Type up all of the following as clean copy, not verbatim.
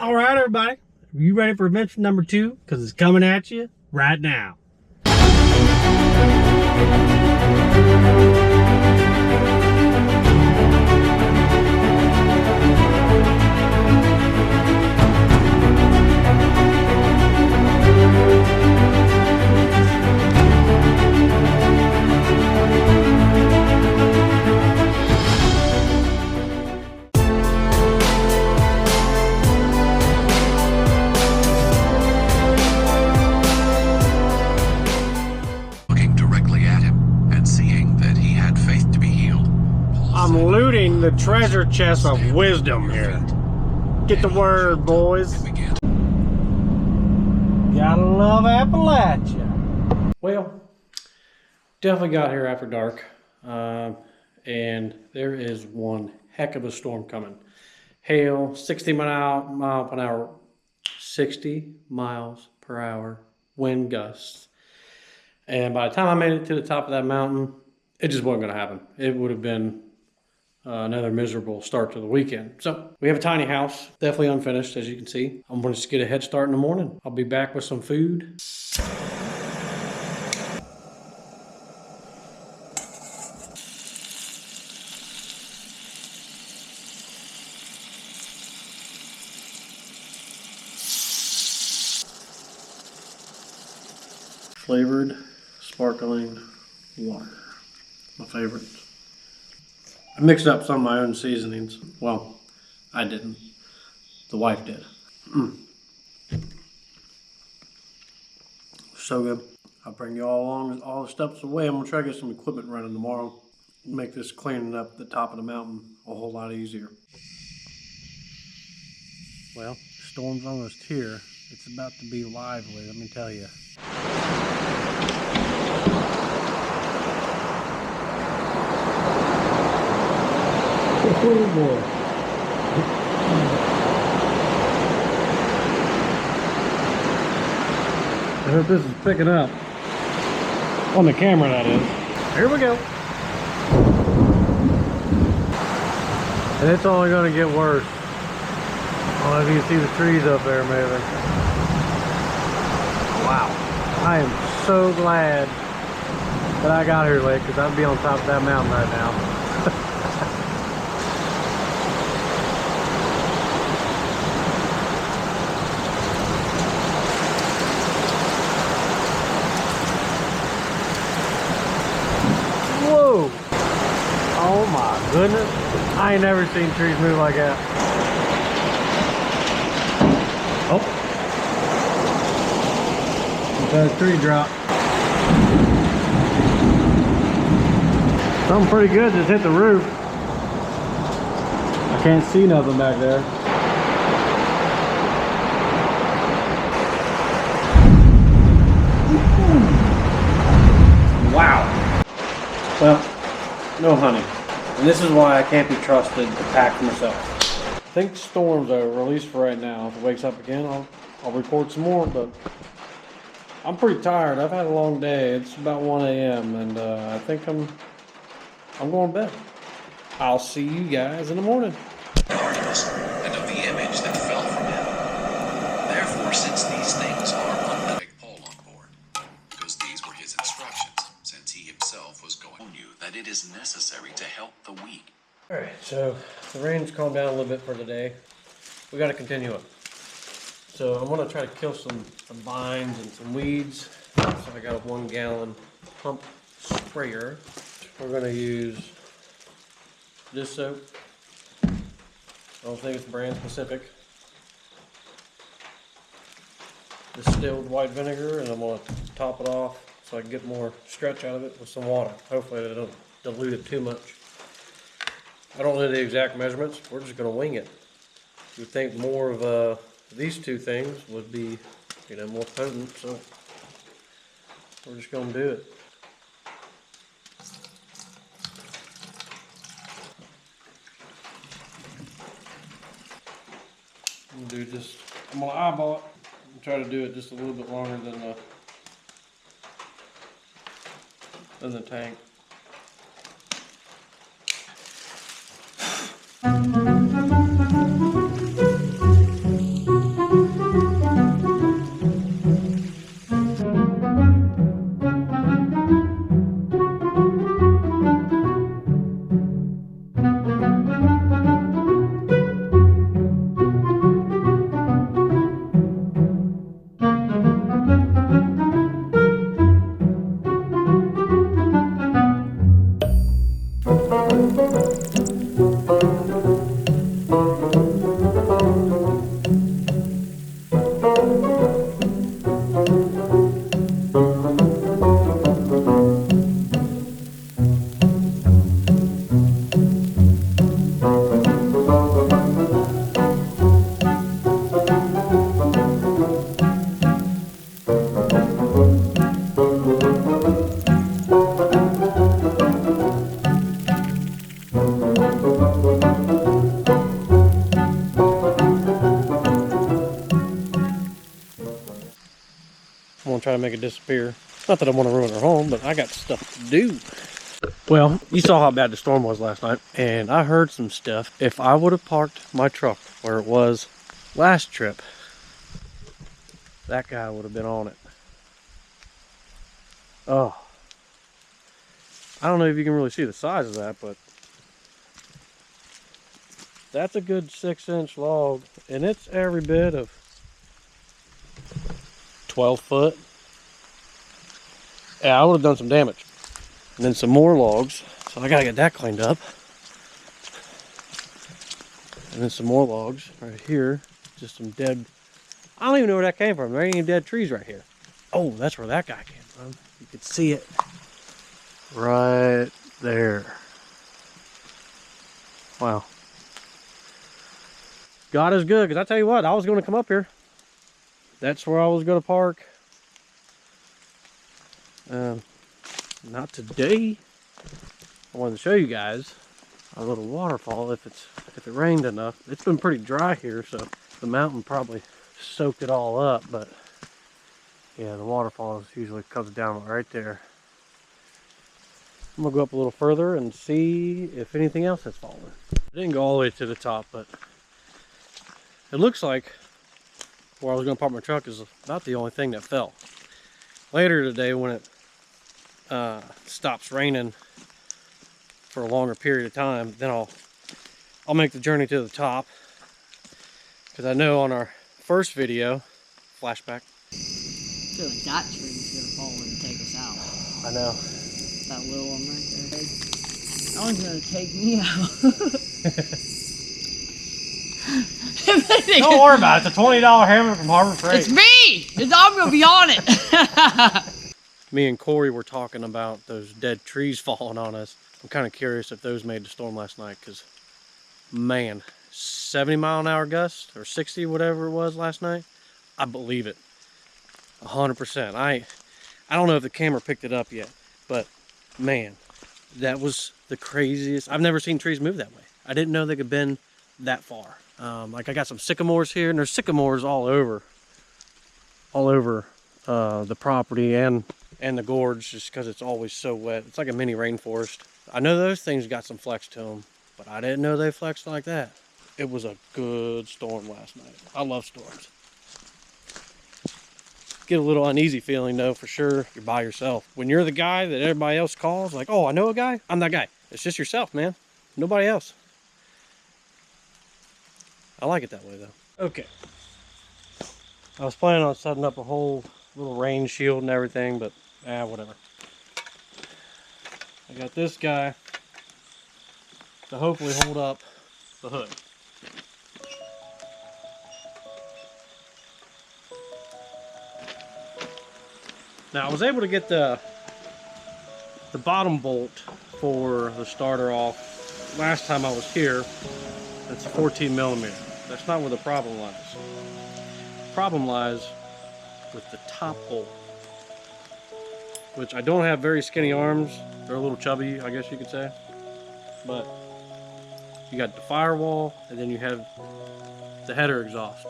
All right, everybody. Are you ready for adventure number 2? Because it's coming at you right now. I'm looting the treasure chest of wisdom here. Get the word, boys. Gotta love Appalachia. Well, definitely got here after dark. And there is one heck of a storm coming. Hail, 60 miles per hour wind gusts. And by the time I made it to the top of that mountain, it just wasn't gonna happen. It would have been another miserable start to the weekend. So we have a tiny house, definitely unfinished, as you can see. I'm going to just get a head start in the morning. I'll be back with some food. Flavored sparkling water, my favorite. I mixed up some of my own seasonings. Well, I didn't. The wife did. So good. I'll bring you all along all the steps away. I'm going to try to get some equipment running tomorrow. Make this cleaning up the top of the mountain a whole lot easier. Well, the storm's almost here. It's about to be lively, let me tell you. Oh boy. I hope this is picking up. On the camera, that is. Here we go. And it's only going to get worse. I don't know if you can see the trees up there moving. Wow. I am so glad that I got here late because I'd be on top of that mountain right now. Whoa! Oh my goodness. I ain't never seen trees move like that. Oh. That tree dropped. Something pretty good just hit the roof. I can't see nothing back there. Wow. Well, no honey. And this is why I can't be trusted to pack for myself. I think the storm's over, at least for right now. If it wakes up again, I'll report some more, but I'm pretty tired. I've had a long day. It's about 1 a.m. and I think I'm going to bed. I'll see you guys in the morning. Darkness and of the image that fell from him. Therefore, since these things are big Paul on board, because these were his instructions, since he himself was going on you that it is necessary to help the weak. Alright, so the rain's calmed down a little bit for the day. We got to continue it. So I'm going to try to kill some vines and some weeds. So I got a 1 gallon pump sprayer. We're going to use this soap. I don't think it's brand specific. Distilled white vinegar, and I'm going to top it off so I can get more stretch out of it with some water. Hopefully they don't dilute it too much. I don't know the exact measurements. We're just going to wing it. You would think more of these two things would be, more potent, so we're just going to do it. I'm going to eyeball it and try to do it just a little bit longer than the tank. I'm gonna try to make it disappear. Not that I want to ruin her home, but I got stuff to do. Well, you saw how bad the storm was last night, and I heard some stuff. If I would have parked my truck where it was last trip, that guy would have been on it. Oh. I don't know if you can really see the size of that, but that's a good 6-inch log, and it's every bit of 12 foot. Yeah, I would have done some damage. And then some more logs, so I gotta get that cleaned up. And then some more logs right here, just some dead, I don't even know where that came from. There ain't any dead trees right here. Oh, that's where that guy came from. You could see it right there. Wow. God is good, because I tell you what, I was going to come up here. That's where I was going to park. Not today. I wanted to show you guys a little waterfall if it rained enough. It's been pretty dry here, so the mountain probably soaked it all up, but yeah, the waterfall usually comes down right there. I'm gonna go up a little further and see if anything else has fallen. I didn't go all the way to the top, but it looks like where I was gonna park my truck is about the only thing that fell. Later today, when it stops raining for a longer period of time, then I'll make the journey to the top, because I know on our first video, flashback. I feel like that tree's gonna fall and take us out. I know. That little one right there. That one's gonna take me out. Don't worry about it. It's a $20 hammer from Harbor Freight. It's me! I'm gonna be on it! Me and Corey were talking about those dead trees falling on us. I'm kind of curious if those made the storm last night, because, man, 70-mile-an-hour gust, or 60, whatever it was last night, I believe it. 100%. I don't know if the camera picked it up yet, but, man, that was the craziest. I've never seen trees move that way. I didn't know they could bend that far. Like, I got some sycamores here, and there's sycamores all over the property and the gorge, just because it's always so wet. It's like a mini rainforest. I know those things got some flex to them, but I didn't know they flexed like that. It was a good storm last night. I love storms. Get a little uneasy feeling though, for sure. You're by yourself. When you're the guy that everybody else calls, like, oh, I know a guy, I'm that guy. It's just yourself, man. Nobody else. I like it that way though. Okay. I was planning on setting up a whole little rain shield and everything, but whatever. I got this guy to hopefully hold up the hood. Now I was able to get the bottom bolt for the starter off last time I was here. It's a 14 millimeter. That's not where the problem lies. The problem lies with the top bolt, which I don't have very skinny arms. They're a little chubby, I guess you could say. But you got the firewall, and then you have the header exhaust.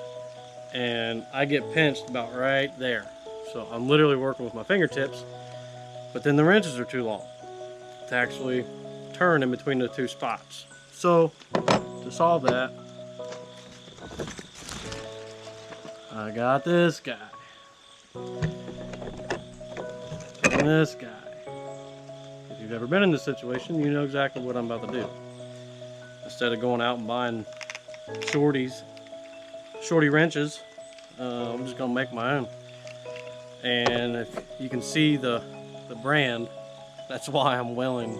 And I get pinched about right there. So I'm literally working with my fingertips, but then the wrenches are too long to actually turn in between the two spots. So to solve that, I got this guy. And this guy. If you've ever been in this situation, you know exactly what I'm about to do. Instead of going out and buying shorty wrenches, I'm just gonna make my own. And if you can see the brand, that's why I'm willing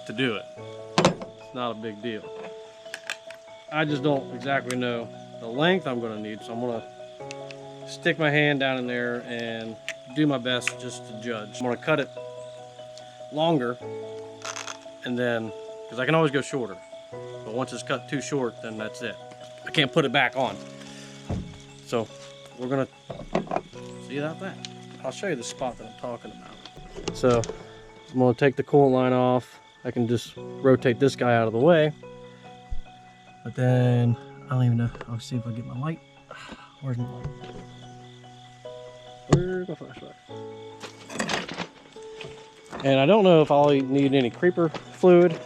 to do it. It's not a big deal. I just don't exactly know the length I'm gonna need, so I'm gonna stick my hand down in there and do my best just to judge. I'm gonna cut it longer, and then, because I can always go shorter, but once it's cut too short, then that's it. I can't put it back on. So we're gonna see about that. I'll show you the spot that I'm talking about. So I'm gonna take the coolant line off. I can just rotate this guy out of the way. But then, I don't even know, I'll see if I get my light. Where's my light? Where's my flashlight? And I don't know if I'll need any creeper fluid,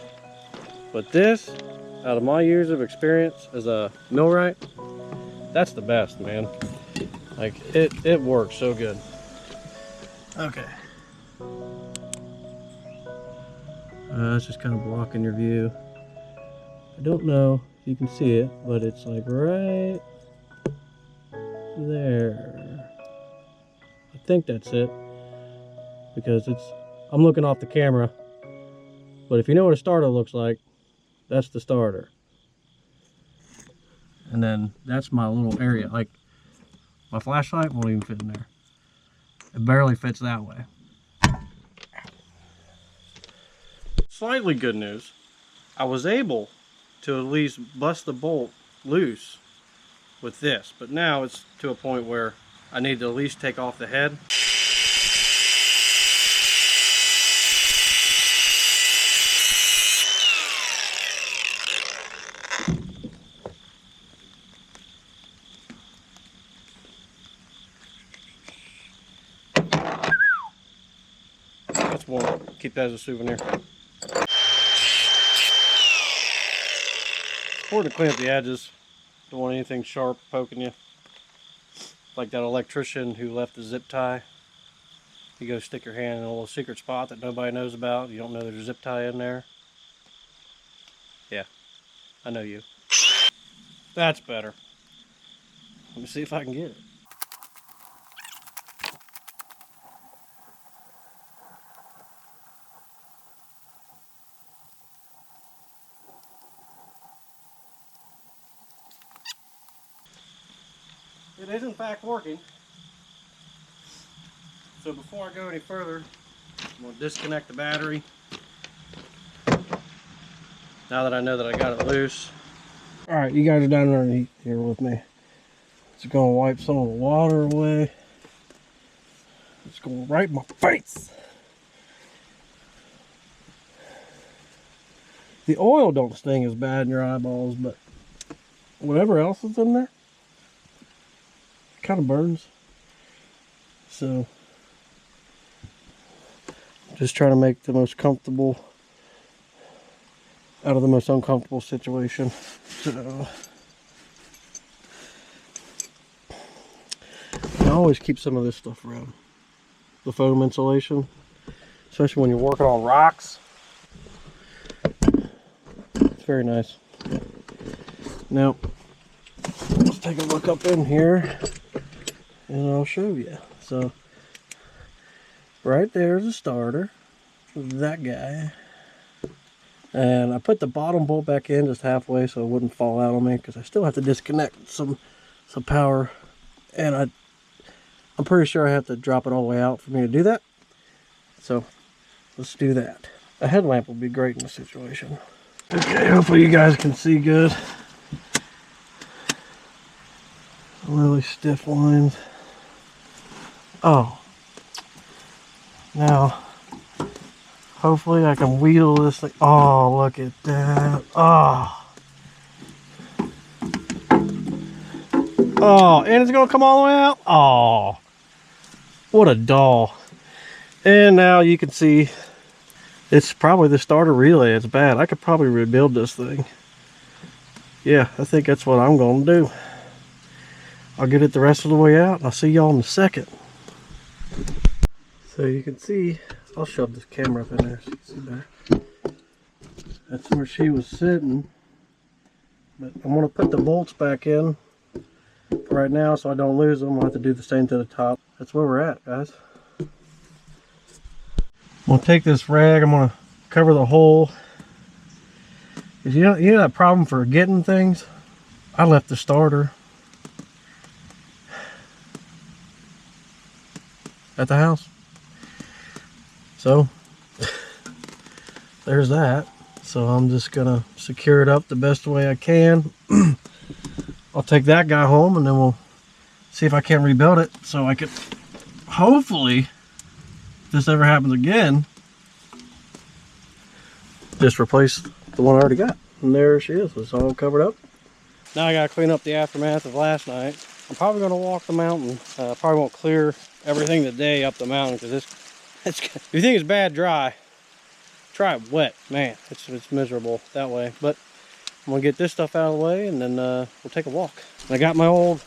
but this, out of my years of experience as a millwright, that's the best, man. Like, it works so good. Okay. It's just kind of blocking your view. I don't know if you can see it, but it's like right there. I think that's it, because I'm looking off the camera, but if you know what a starter looks like, that's the starter. And then that's my little area. Like, my flashlight won't even fit in there. It barely fits that way. Slightly good news. I was able to at least bust the bolt loose with this, but now it's to a point where I need to at least take off the head. That's one. Keep that as a souvenir. Important to clean up the edges. Don't want anything sharp poking you. Like that electrician who left the zip tie. You go stick your hand in a little secret spot that nobody knows about. You don't know there's a zip tie in there. Yeah, I know you. That's better. Let me see if I can get it. It is in fact working. So before I go any further, I'm going to disconnect the battery. Now that I know that I got it loose. Alright, you guys are down underneath here with me. It's going to wipe some of the water away. It's going right in my face. The oil don't sting as bad in your eyeballs, but whatever else is in there, it kind of burns. So, just trying to make the most comfortable out of the most uncomfortable situation. So, I always keep some of this stuff around. The foam insulation, especially when you're working on rocks. It's very nice. Now, let's take a look up in here and I'll show you. So, right there's a starter, that guy. And I put the bottom bolt back in just halfway so it wouldn't fall out on me, because I still have to disconnect some power, and I'm pretty sure I have to drop it all the way out for me to do that. So let's do that. A headlamp would be great in this situation. Okay, hopefully you guys can see good. Really stiff lines. Oh, now hopefully I can wheel this thing. Oh, look at that. Oh. Oh, and it's gonna come all the way out. Oh, what a doll. And now you can see it's probably the starter relay. It's bad. I could probably rebuild this thing. Yeah, I think that's what I'm gonna do. I'll get it the rest of the way out and I'll see y'all in a second. So you can see, I'll shove this camera up in there so you can see better. That's where she was sitting. But I'm going to put the bolts back in for right now so I don't lose them. I'll have to do the same to the top. That's where we're at, guys. I'm going to take this rag, I'm going to cover the hole. You know that problem for getting things? I left the starter at the house. So there's that. So I'm just gonna secure it up the best way I can. I'll take that guy home and then we'll see if I can rebuild it so I could hopefully, if this ever happens again, just replace the one I already got. And there she is. It's all covered up. Now I gotta clean up the aftermath of last night. I'm probably gonna walk the mountain. Probably won't clear everything today up the mountain because if you think it's bad dry, try it wet. Man, it's miserable that way. But I'm gonna get this stuff out of the way and then we'll take a walk. I got my old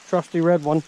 trusty red one.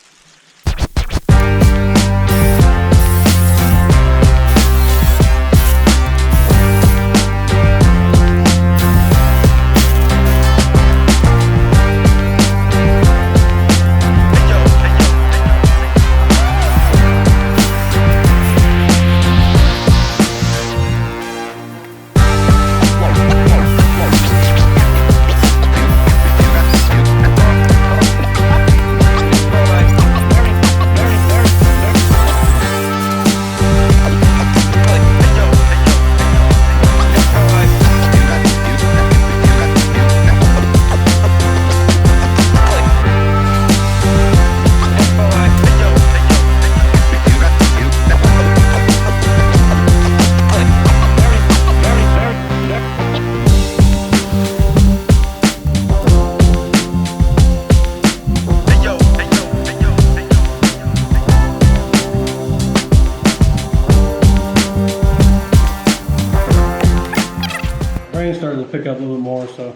Starting to pick up a little bit more, so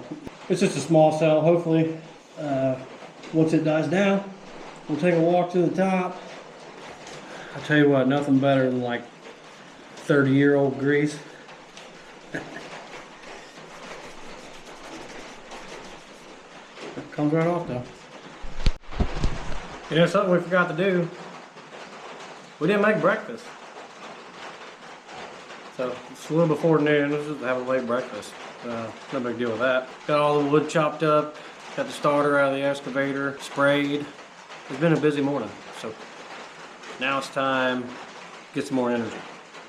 it's just a small cell. Hopefully once it dies down, we'll take a walk to the top. I'll tell you what, nothing better than like 30-year-old grease. It comes right off though. You know something we forgot to do? We didn't make breakfast. So it's a little before noon. Let's just have a late breakfast. No big deal with that. Got all the wood chopped up. Got the starter out of the excavator. Sprayed. It's been a busy morning. So now it's time to get some more energy.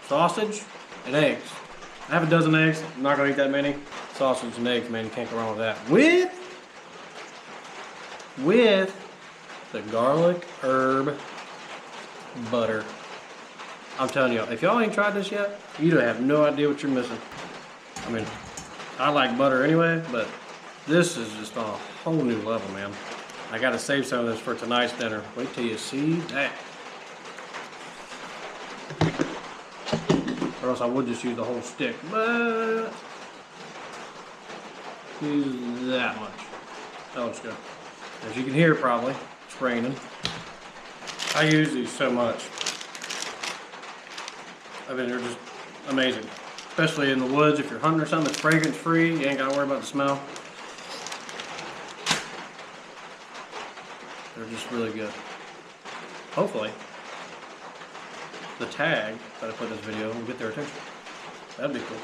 Sausage and eggs. I have a dozen eggs. I'm not gonna eat that many. Sausage and eggs, man, you can't go wrong with that. With the garlic herb butter. I'm telling you, if y'all ain't tried this yet, you don't have no idea what you're missing. I mean, I like butter anyway, but this is just on a whole new level, man. I gotta save some of this for tonight's dinner. Wait till you see that. Or else I would just use the whole stick, but use that much. That looks good. As you can hear probably, it's raining. I use these so much. I mean, they're just amazing. Especially in the woods, if you're hunting or something that's fragrance free, you ain't gotta worry about the smell. They're just really good. Hopefully, the tag that I put in this video will get their attention. That'd be cool.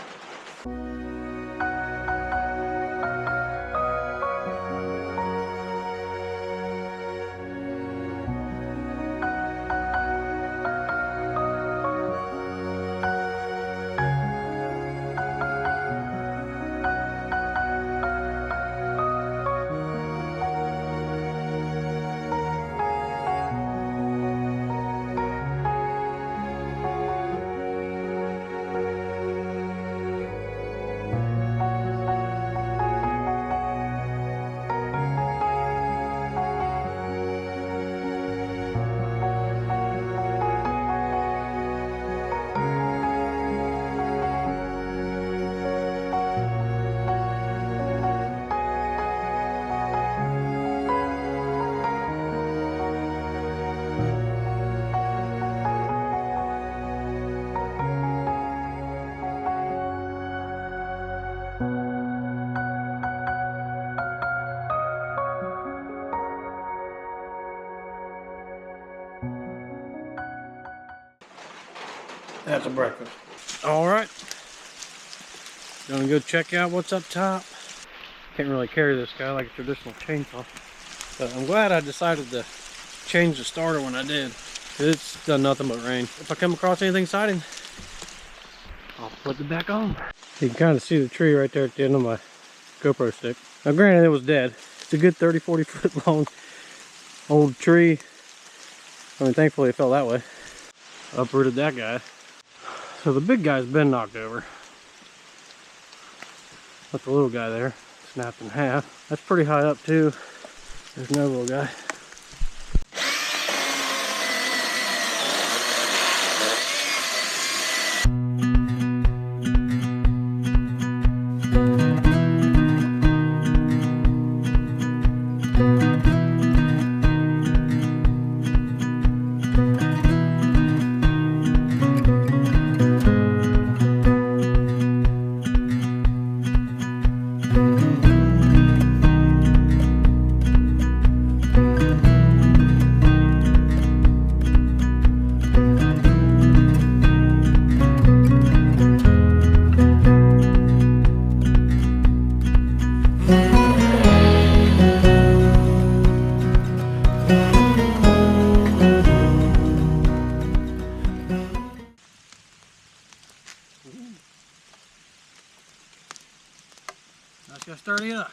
That's a breakfast. All right. Gonna go check out what's up top. Can't really carry this guy like a traditional chainsaw. But I'm glad I decided to change the starter when I did. It's done nothing but rain. If I come across anything exciting, I'll flip it back on. You can kind of see the tree right there at the end of my GoPro stick. Now granted, it was dead. It's a good 30-40 foot long old tree. I mean, thankfully it fell that way. Uprooted that guy. So the big guy's been knocked over. But the little guy there snapped in half. That's pretty high up too. There's no little guy. dirty up.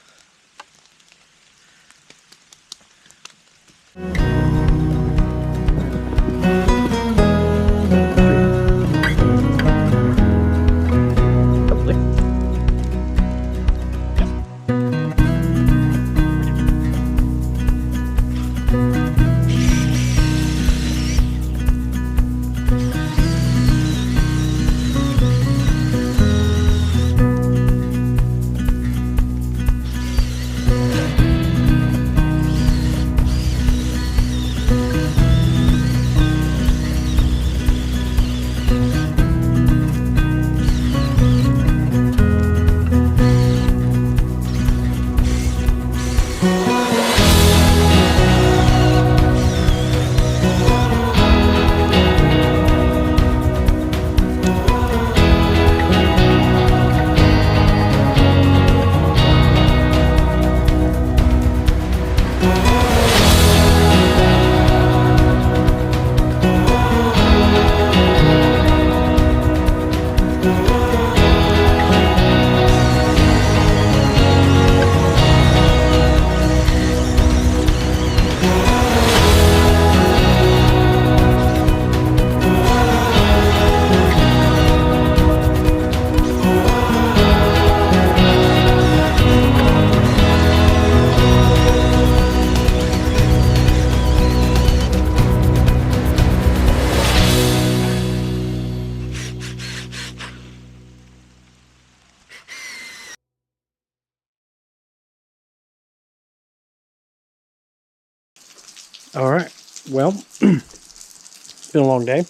All right, well, it's been a long day.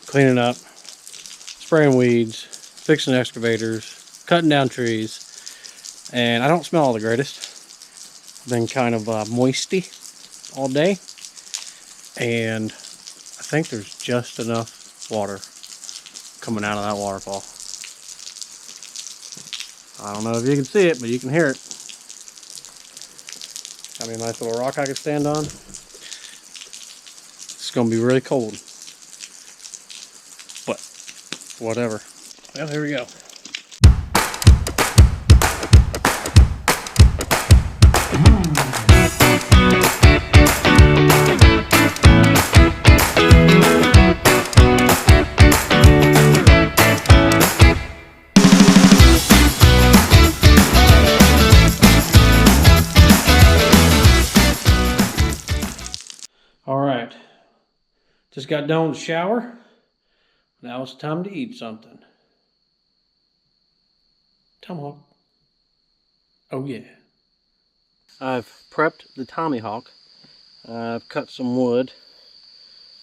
Cleaning up, spraying weeds, fixing excavators, cutting down trees, and I don't smell all the greatest. Been kind of moisty all day, and I think there's just enough water coming out of that waterfall. I don't know if you can see it, but you can hear it. Got me a nice little rock I can stand on. It's gonna be really cold, but whatever. Well, here we go. Alright, just got done with the shower. Now it's time to eat something. Tomahawk. Oh yeah. I've prepped the tomahawk. I've cut some wood,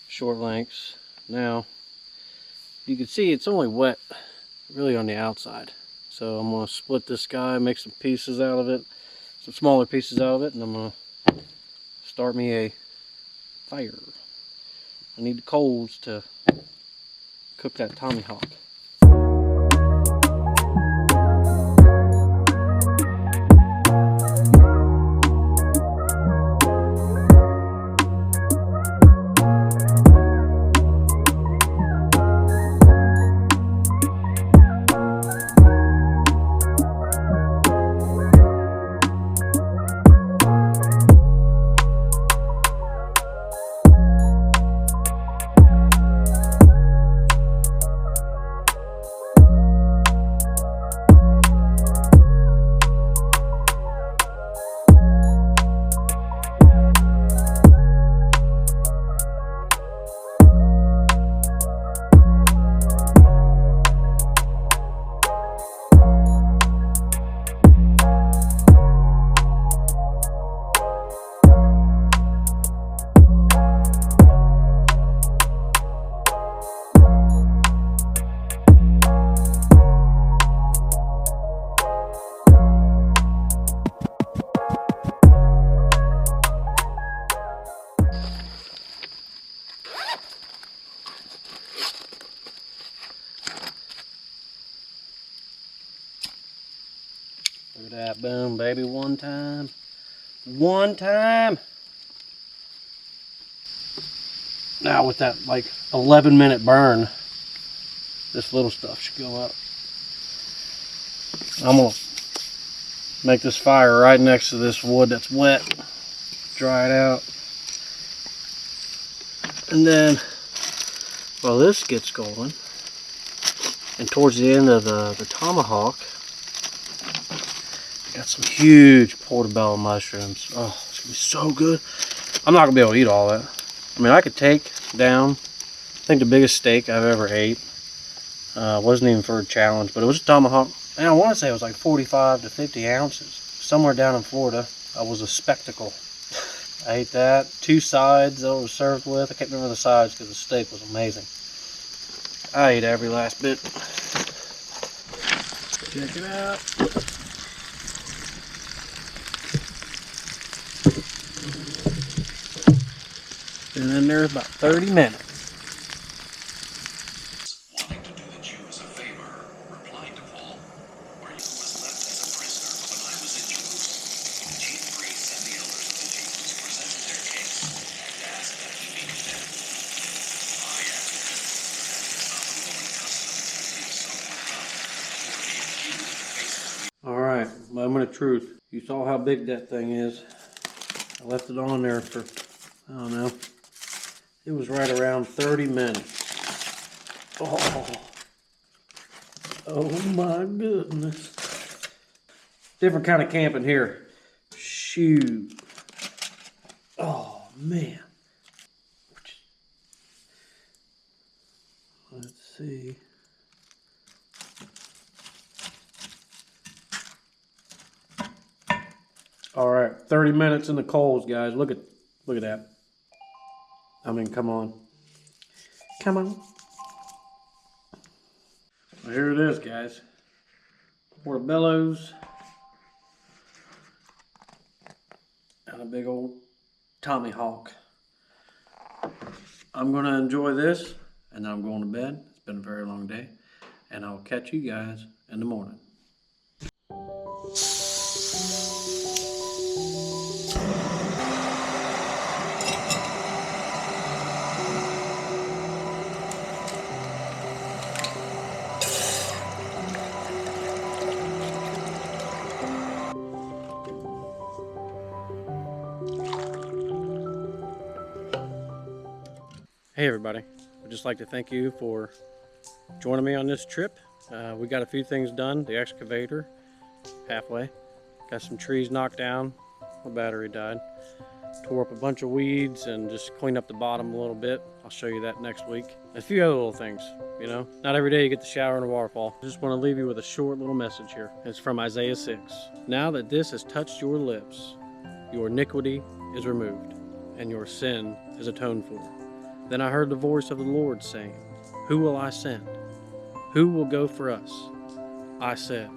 short lengths. Now, you can see it's only wet really on the outside. So I'm going to split this guy, make some pieces out of it, some smaller pieces out of it, and I'm going to start me a fire. I need the coals to cook that tomahawk. Look at that, boom, baby, one time. One time. Now with that like 11-minute burn, this little stuff should go up. I'm gonna Make this fire right next to this wood that's wet. Dry it out. And then, while this gets going, and towards the end of the tomahawk, got some huge portobello mushrooms. Oh, it's gonna be so good. I'm not gonna be able to eat all that. I mean, I could take down, I think the biggest steak I've ever ate. Wasn't even for a challenge, but it was a tomahawk. And I want to say it was like 45 to 50 ounces. Somewhere down in Florida, I was a spectacle. I ate that. 2 sides that it was served with. I can't remember the sides because the steak was amazing. I ate every last bit. Check it out. Been in there about 30 minutes. Wanting to do the Jews a favor, replied to Paul, "Where you was left as a prisoner when I was in Jerusalem, the chief priests and the elders of the Jews presented their case and asked that he be condemned. I answered them that it is not the Roman custom to give someone up, for he accused faithfully." Alright, moment of truth. You saw how big that thing is. I left it on there for, I don't know, it was right around 30 minutes. Oh my goodness. Different kind of camping here. Shoot. Oh man. Let's see. All right, 30 minutes in the coals, guys. Look at that. I mean, come on. Come on. Well, here it is, guys. Portobello's. And a big old tomahawk. I'm going to enjoy this, and then I'm going to bed. It's been a very long day. And I'll catch you guys in the morning. Hey everybody, I'd just like to thank you for joining me on this trip. We got a few things done. The excavator, halfway. Got some trees knocked down. My battery died. Tore up a bunch of weeds and just cleaned up the bottom a little bit. I'll show you that next week. And a few other little things, you know. Not every day you get to shower in a waterfall. I just want to leave you with a short little message here. It's from Isaiah 6. Now that this has touched your lips, your iniquity is removed, and your sin is atoned for. Then I heard the voice of the Lord saying, "Who will I send? Who will go for us?" I said,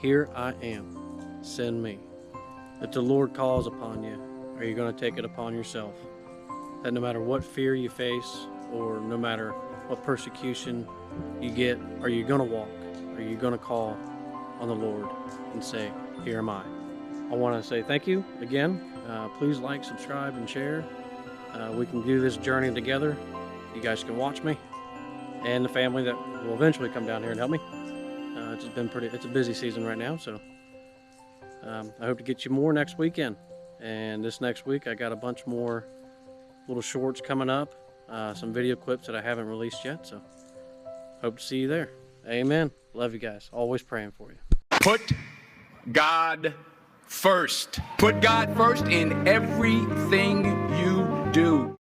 "Here I am, send me." If the Lord calls upon you, are you going to take it upon yourself? That no matter what fear you face, or no matter what persecution you get, are you going to walk? Are you going to call on the Lord and say, "Here am I"? I want to say thank you again. Please like, subscribe, and share. We can do this journey together. You guys can watch me and the family that will eventually come down here and help me. It's a busy season right now, so I hope to get you more next weekend. And this next week I got a bunch more little shorts coming up, some video clips that I haven't released yet, so hope to see you there. Amen. Love you guys. Always praying for you. Put God first. Put God first in everything you do.